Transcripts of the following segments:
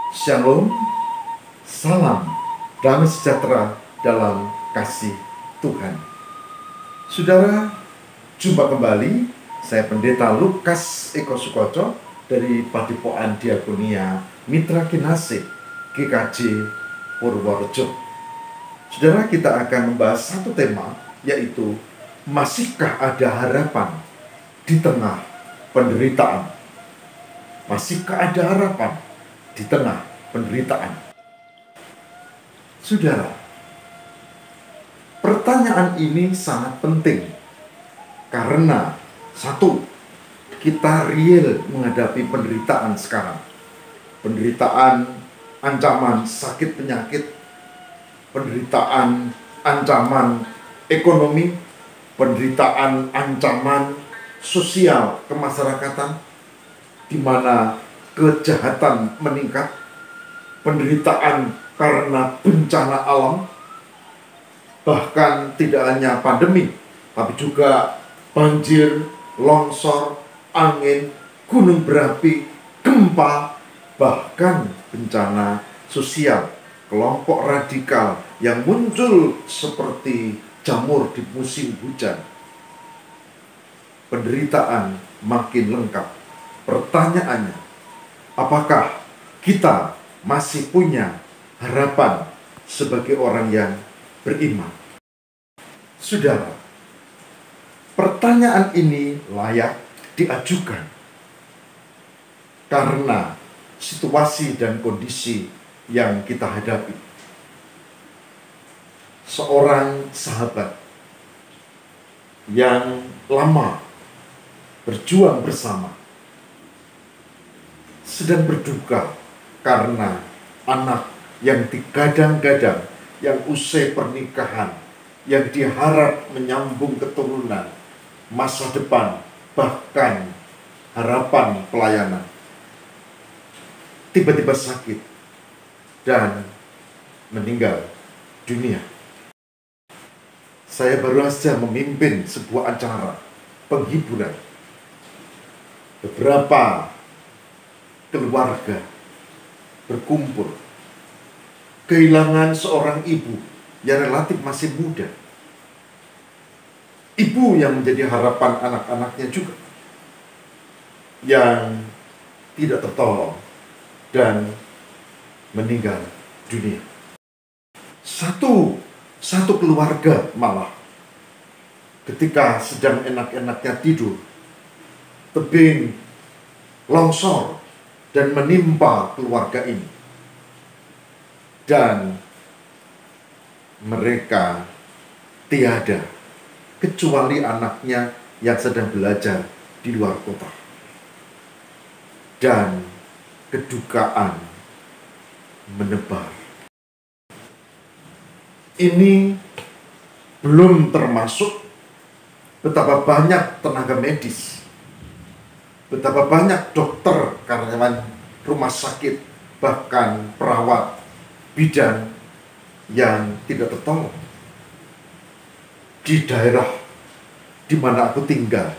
Shalom, salam, damai sejahtera dalam kasih Tuhan. Saudara, jumpa kembali. Saya Pendeta Lukas Eko Sukoco dari Padepokan Diakonia Mitra Kinasih GKJ Purworejo. Saudara, kita akan membahas satu tema, yaitu masihkah ada harapan di tengah penderitaan? Masihkah ada harapan di tengah penderitaan? Saudara, pertanyaan ini sangat penting karena satu, kita real menghadapi penderitaan sekarang. Penderitaan, ancaman sakit penyakit, penderitaan, ancaman ekonomi, penderitaan, ancaman sosial kemasyarakatan, di mana kejahatan meningkat, penderitaan karena bencana alam, bahkan tidak hanya pandemi, tapi juga banjir, longsor, angin, gunung berapi, gempa, bahkan bencana sosial, kelompok radikal yang muncul seperti jamur di musim hujan. Penderitaan makin lengkap. Pertanyaannya, apakah kita masih punya harapan sebagai orang yang beriman? Saudara, pertanyaan ini layak diajukan karena situasi dan kondisi yang kita hadapi. Seorang sahabat yang lama berjuang bersama sedang berduka karena anak yang digadang-gadang, yang usai pernikahan, yang diharap menyambung keturunan, masa depan, bahkan harapan pelayanan, tiba-tiba sakit dan meninggal dunia. Saya baru saja memimpin sebuah acara penghiburan. Beberapa keluarga berkumpul, kehilangan seorang ibu yang relatif masih muda. Ibu yang menjadi harapan anak-anaknya juga, yang tidak tertolong dan meninggal dunia. Satu keluarga malah ketika sedang enak-enaknya tidur, tebing longsor dan menimpa keluarga ini. Dan mereka tiada kecuali anaknya yang sedang belajar di luar kota. Dan kedukaan menebar. Ini belum termasuk betapa banyak tenaga medis, betapa banyak dokter, karyawan rumah sakit, bahkan perawat, bidan yang tidak tertolong. Di daerah di mana aku tinggal,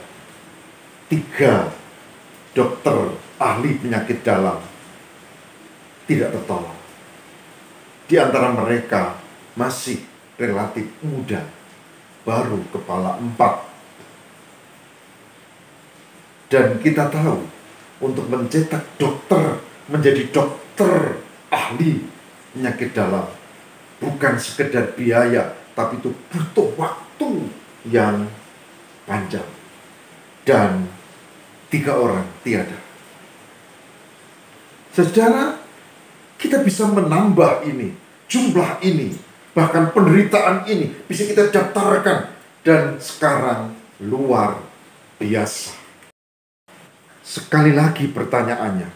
3 dokter ahli penyakit dalam tidak tertolong. Di antara mereka masih relatif muda, baru kepala 4. Dan kita tahu, untuk mencetak dokter menjadi dokter ahli penyakit dalam bukan sekedar biaya, tapi itu butuh waktu yang panjang. Dan 3 orang tiada. Saudara, kita bisa menambah ini, jumlah ini, bahkan penderitaan ini bisa kita daftarkan, dan sekarang luar biasa. Sekali lagi pertanyaannya,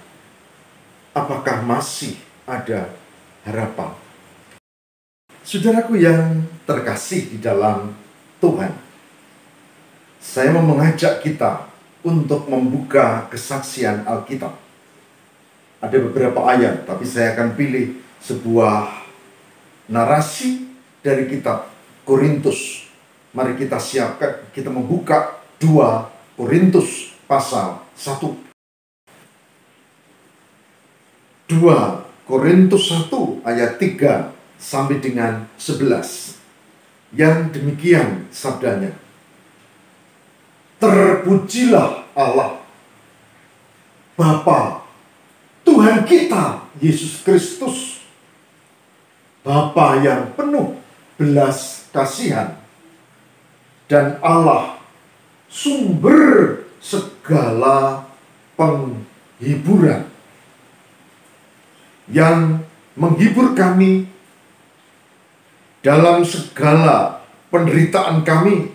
apakah masih ada harapan? Saudaraku yang terkasih di dalam Tuhan, saya mau mengajak kita untuk membuka kesaksian Alkitab. Ada beberapa ayat, tapi saya akan pilih sebuah narasi dari kitab Korintus. Mari kita siapkan, kita membuka 2 Korintus pasal 1. 2 Korintus 1 ayat 3 sampai dengan 11. Yang demikian sabdanya. Terpujilah Allah, Bapa Tuhan kita Yesus Kristus, Bapa yang penuh belas kasihan dan Allah sumber segala penghiburan, yang menghibur kami dalam segala penderitaan kami,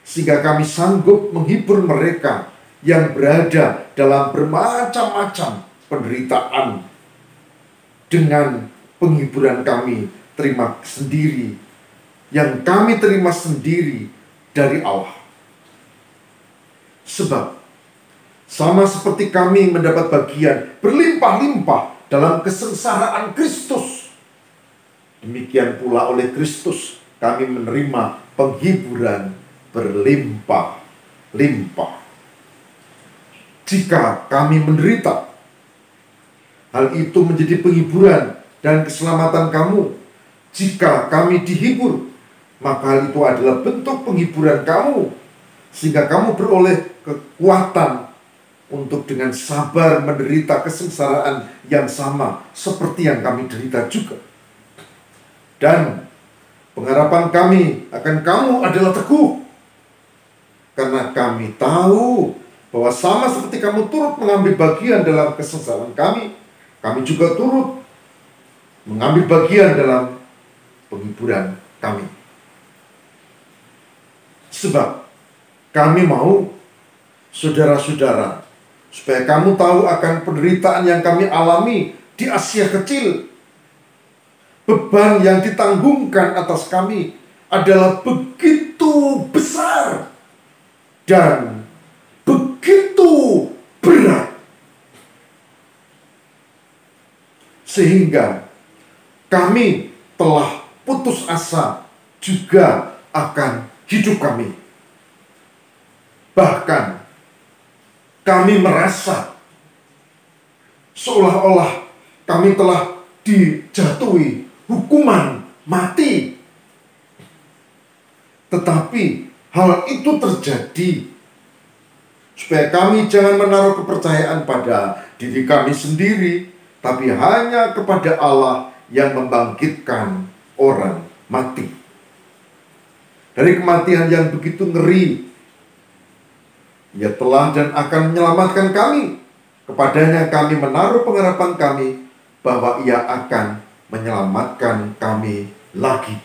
sehingga kami sanggup menghibur mereka yang berada dalam bermacam-macam penderitaan dengan penghiburan kami terima sendiri, yang kami terima sendiri dari Allah. Sebab sama seperti kami mendapat bagian berlimpah-limpah dalam kesengsaraan Kristus, demikian pula oleh Kristus kami menerima penghiburan berlimpah-limpah. Jika kami menderita, hal itu menjadi penghiburan dan keselamatan kamu. Jika kami dihibur, maka hal itu adalah bentuk penghiburan kamu, sehingga kamu beroleh kekuatan untuk dengan sabar menderita kesengsaraan yang sama seperti yang kami derita juga. Dan pengharapan kami akan kamu adalah teguh, karena kami tahu bahwa sama seperti kamu turut mengambil bagian dalam kesengsaraan kami juga turut mengambil bagian dalam penghiburan kami. Sebab kami mau, saudara-saudara, supaya kamu tahu akan penderitaan yang kami alami di Asia Kecil. Beban yang ditanggungkan atas kami adalah begitu besar dan begitu berat, sehingga kami telah putus asa juga akan hidup kami. Bahkan kami merasa seolah-olah kami telah dijatuhi hukuman mati. Tetapi hal itu terjadi supaya kami jangan menaruh kepercayaan pada diri kami sendiri, tapi hanya kepada Allah yang membangkitkan orang mati. Dari kematian yang begitu ngeri, Ia telah dan akan menyelamatkan kami. Kepadanya kami menaruh pengharapan kami bahwa Ia akan menyelamatkan kami lagi.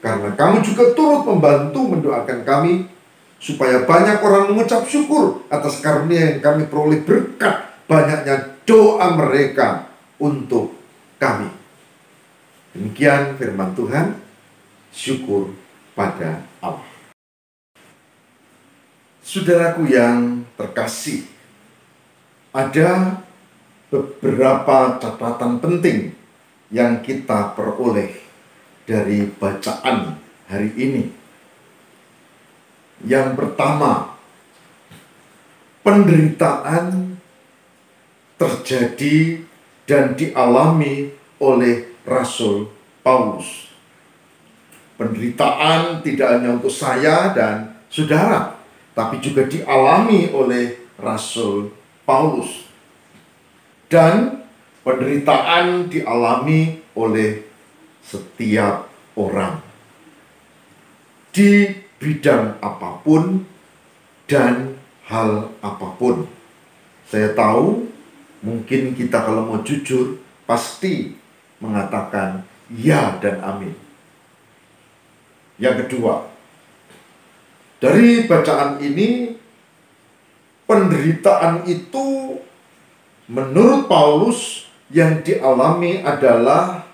Karena kamu juga turut membantu mendoakan kami, supaya banyak orang mengucap syukur atas karunia yang kami peroleh berkat banyaknya doa mereka untuk kami. Demikian firman Tuhan. Syukur pada Allah. Saudaraku yang terkasih, ada beberapa catatan penting yang kita peroleh dari bacaan hari ini. Yang pertama, penderitaan terjadi dan dialami oleh Rasul Paulus. Penderitaan tidak hanya untuk saya dan saudara, tapi juga dialami oleh Rasul Paulus. Dan penderitaan dialami oleh setiap orang di bidang apapun dan hal apapun. Saya tahu mungkin kita kalau mau jujur pasti mengatakan ya dan amin. Yang kedua, dari bacaan ini, penderitaan itu menurut Paulus yang dialami adalah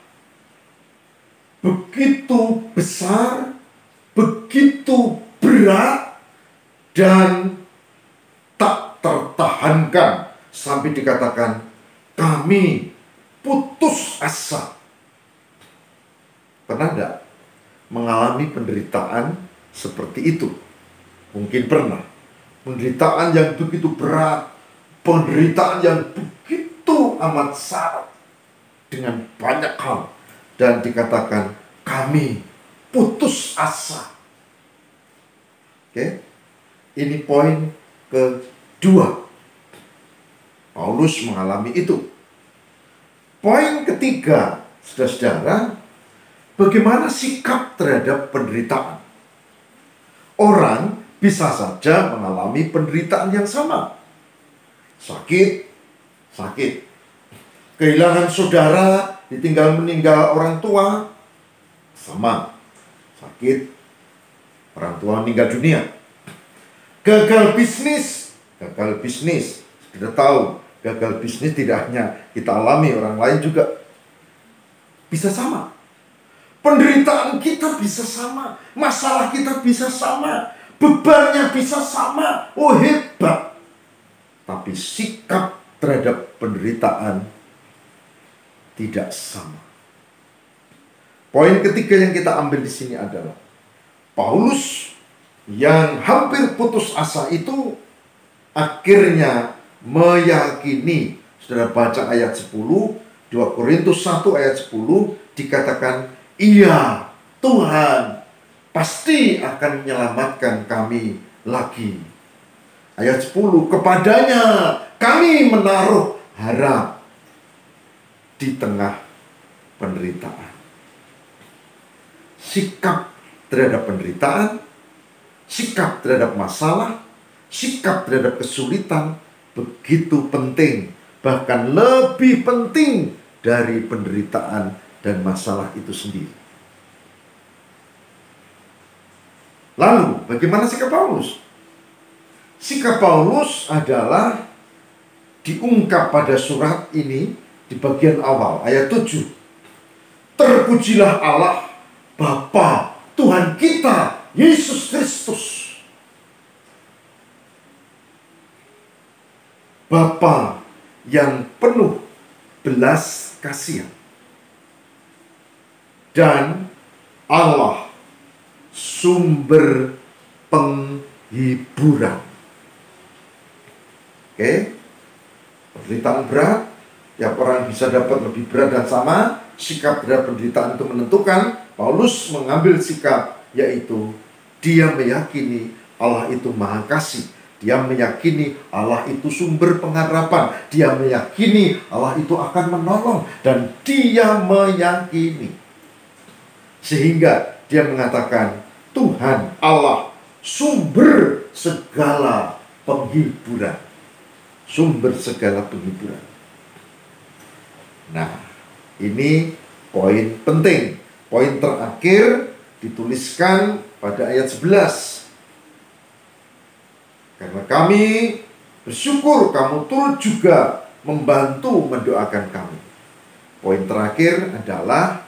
begitu besar, begitu berat, dan tak tertahankan sampai dikatakan kami putus asa. Pernah enggak mengalami penderitaan seperti itu? Mungkin pernah. Penderitaan yang begitu berat, penderitaan yang begitu begitu amat syarat dengan banyak hal. Dan dikatakan kami putus asa. Oke, ini poin kedua. Paulus mengalami itu. Poin ketiga, saudara-saudara, bagaimana sikap terhadap penderitaan? Orang bisa saja mengalami penderitaan yang sama. Sakit, kehilangan saudara, ditinggal meninggal orang tua, sama. Sakit, orang tua meninggal dunia. Gagal bisnis. Sudah tahu, gagal bisnis tidak hanya kita alami, orang lain juga bisa sama. Penderitaan kita bisa sama, masalah kita bisa sama, bebannya bisa sama. Oh, hebat. Tapi sikap terhadap penderitaan tidak sama. Poin ketiga yang kita ambil di sini adalah Paulus yang hampir putus asa itu akhirnya meyakini. Saudara baca ayat 10, 2 Korintus 1 ayat 10 dikatakan, iya, Tuhan pasti akan menyelamatkan kami lagi. Ayat 10, kepadanya kami menaruh harap di tengah penderitaan. Sikap terhadap penderitaan, sikap terhadap masalah, sikap terhadap kesulitan begitu penting, bahkan lebih penting dari penderitaan dan masalah itu sendiri. Lalu, bagaimana sikap Paulus? Sikap Paulus adalah diungkap pada surat ini di bagian awal, ayat 7. Terpujilah Allah, Bapa Tuhan kita, Yesus Kristus. Bapa yang penuh belas kasihan. Dan Allah sumber penghiburan. Oke, penderitaan berat, tiap orang bisa dapat lebih berat dan sama. Sikap terhadap penderitaan itu menentukan. Paulus mengambil sikap, yaitu dia meyakini Allah itu Maha Kasih. Dia meyakini Allah itu sumber pengharapan. Dia meyakini Allah itu akan menolong. Dan dia meyakini. Sehingga dia mengatakan, Tuhan Allah sumber segala penghiburan. Sumber segala penghiburan. Nah, ini poin penting. Poin terakhir dituliskan pada ayat 11. Karena kami bersyukur kamu turut juga membantu mendoakan kami. Poin terakhir adalah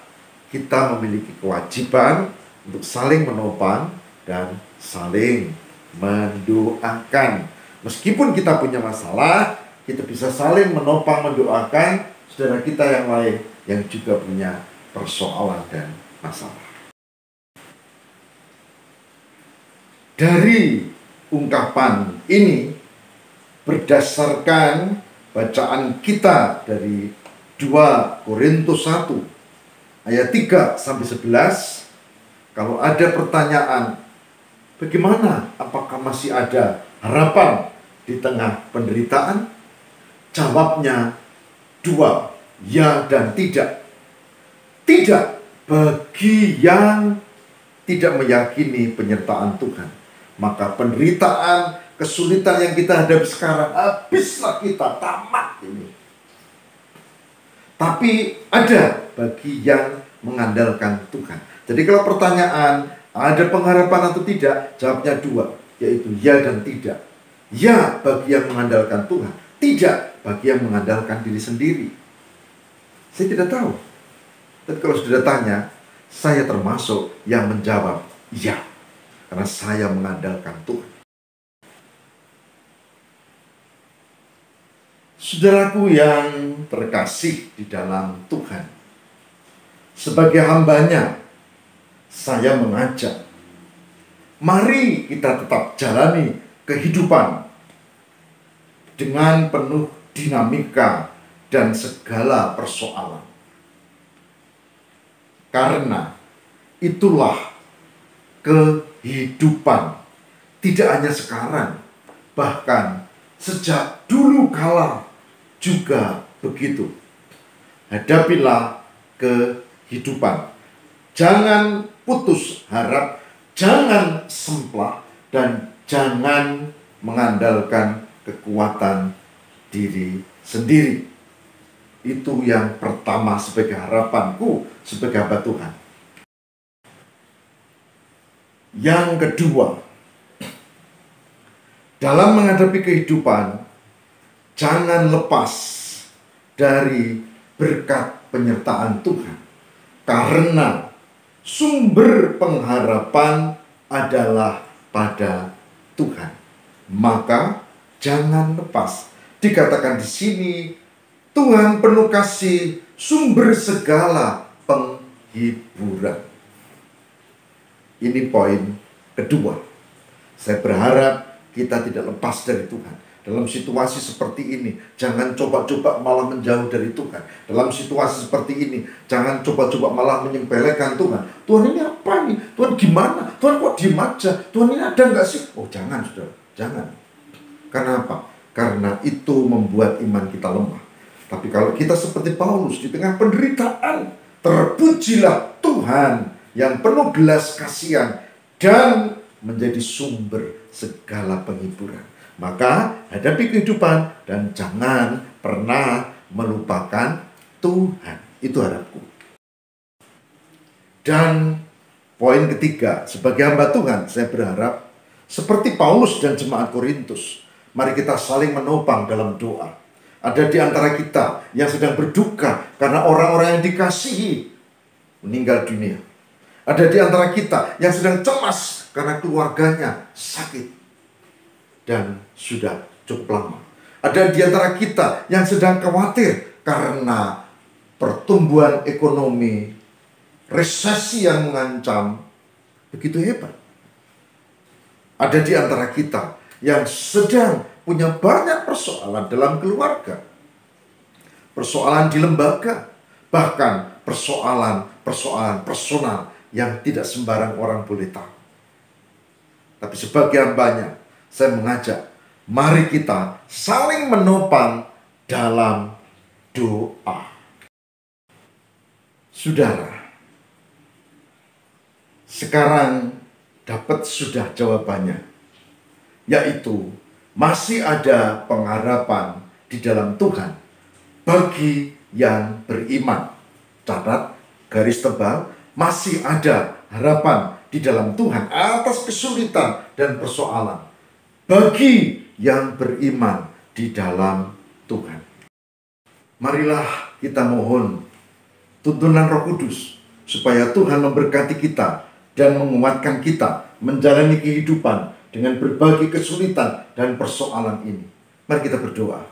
kita memiliki kewajiban untuk saling menopang dan saling mendoakan. Meskipun kita punya masalah, kita bisa saling menopang mendoakan saudara kita yang lain yang juga punya persoalan dan masalah. Dari ungkapan ini berdasarkan bacaan kita dari 2 Korintus 1 ayat 3 sampai 11, kalau ada pertanyaan, bagaimana? Apakah masih ada harapan di tengah penderitaan? Jawabnya 2, ya dan tidak. Tidak bagi yang tidak meyakini penyertaan Tuhan. Maka penderitaan, kesulitan yang kita hadapi sekarang, habislah kita, tamat ini. Tapi ada bagi yang mengandalkan Tuhan. Jadi kalau pertanyaan, ada pengharapan atau tidak? Jawabnya 2, yaitu ya dan tidak. Ya bagi yang mengandalkan Tuhan, tidak bagi yang mengandalkan diri sendiri. Saya tidak tahu. Tapi kalau sudah tanya, saya termasuk yang menjawab ya. Karena saya mengandalkan Tuhan. Saudaraku yang terkasih di dalam Tuhan, sebagai hambanya, saya mengajak, mari kita tetap jalani kehidupan dengan penuh dinamika dan segala persoalan. Karena itulah kehidupan, tidak hanya sekarang, bahkan sejak dulu kala juga begitu. Hadapilah kehidupan. Jangan putus harap, jangan semplah, dan jangan mengandalkan kekuatan diri sendiri. Itu yang pertama sebagai harapanku sebagai hamba Tuhan. Yang kedua, dalam menghadapi kehidupan, jangan lepas dari berkat penyertaan Tuhan. Karena sumber pengharapan adalah pada Tuhan. Maka jangan lepas. Dikatakan di sini, Tuhan penuh kasih, sumber segala penghiburan. Ini poin kedua. Saya berharap kita tidak lepas dari Tuhan. Dalam situasi seperti ini, jangan coba-coba malah menjauh dari Tuhan. Dalam situasi seperti ini, jangan coba-coba malah menyepelekan Tuhan. Tuhan ini apa nih? Tuhan gimana? Tuhan kok diem aja? Tuhan ini ada nggak sih? Oh jangan, saudara. Jangan. Karena apa? Karena itu membuat iman kita lemah. Tapi kalau kita seperti Paulus di tengah penderitaan, terpujilah Tuhan yang penuh belas kasihan dan menjadi sumber segala penghiburan. Maka hadapi kehidupan dan jangan pernah melupakan Tuhan. Itu harapku. Dan poin ketiga, sebagai hamba Tuhan, saya berharap seperti Paulus dan jemaat Korintus, mari kita saling menopang dalam doa. Ada di antara kita yang sedang berduka karena orang-orang yang dikasihi meninggal dunia. Ada di antara kita yang sedang cemas karena keluarganya sakit dan sudah cukup lama. Ada di antara kita yang sedang khawatir karena pertumbuhan ekonomi, resesi yang mengancam begitu hebat. Ada di antara kita yang sedang punya banyak persoalan dalam keluarga, persoalan di lembaga, bahkan persoalan personal yang tidak sembarang orang boleh tahu. Tapi sebagai hambanya, saya mengajak, mari kita saling menopang dalam doa. Saudara, sekarang dapat sudah jawabannya, yaitu masih ada pengharapan di dalam Tuhan bagi yang beriman. Catat, garis tebal, masih ada harapan di dalam Tuhan atas kesulitan dan persoalan bagi yang beriman di dalam Tuhan. Marilah kita mohon tuntunan Roh Kudus supaya Tuhan memberkati kita dan menguatkan kita menjalani kehidupan dengan berbagai kesulitan dan persoalan ini. Mari kita berdoa.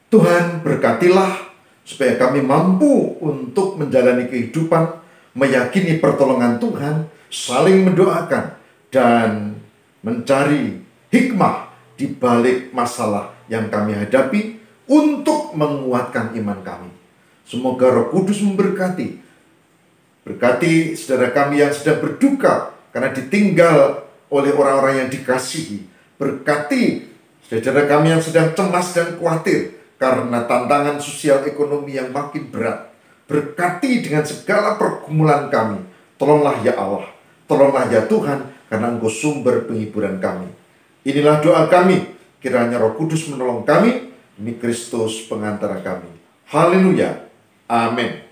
Tuhan, berkatilah supaya kami mampu untuk menjalani kehidupan, meyakini pertolongan Tuhan, saling mendoakan, dan mencari hikmah di balik masalah yang kami hadapi untuk menguatkan iman kami. Semoga Roh Kudus memberkati. Berkati saudara kami yang sedang berduka karena ditinggal oleh orang-orang yang dikasihi. Berkati saudara kami yang sedang cemas dan khawatir karena tantangan sosial ekonomi yang makin berat. Berkati dengan segala pergumulan kami. Tolonglah ya Allah, tolonglah ya Tuhan, karena Engkau sumber penghiburan kami. Inilah doa kami, kiranya Roh Kudus menolong kami, demi Kristus pengantara kami. Haleluya, amin.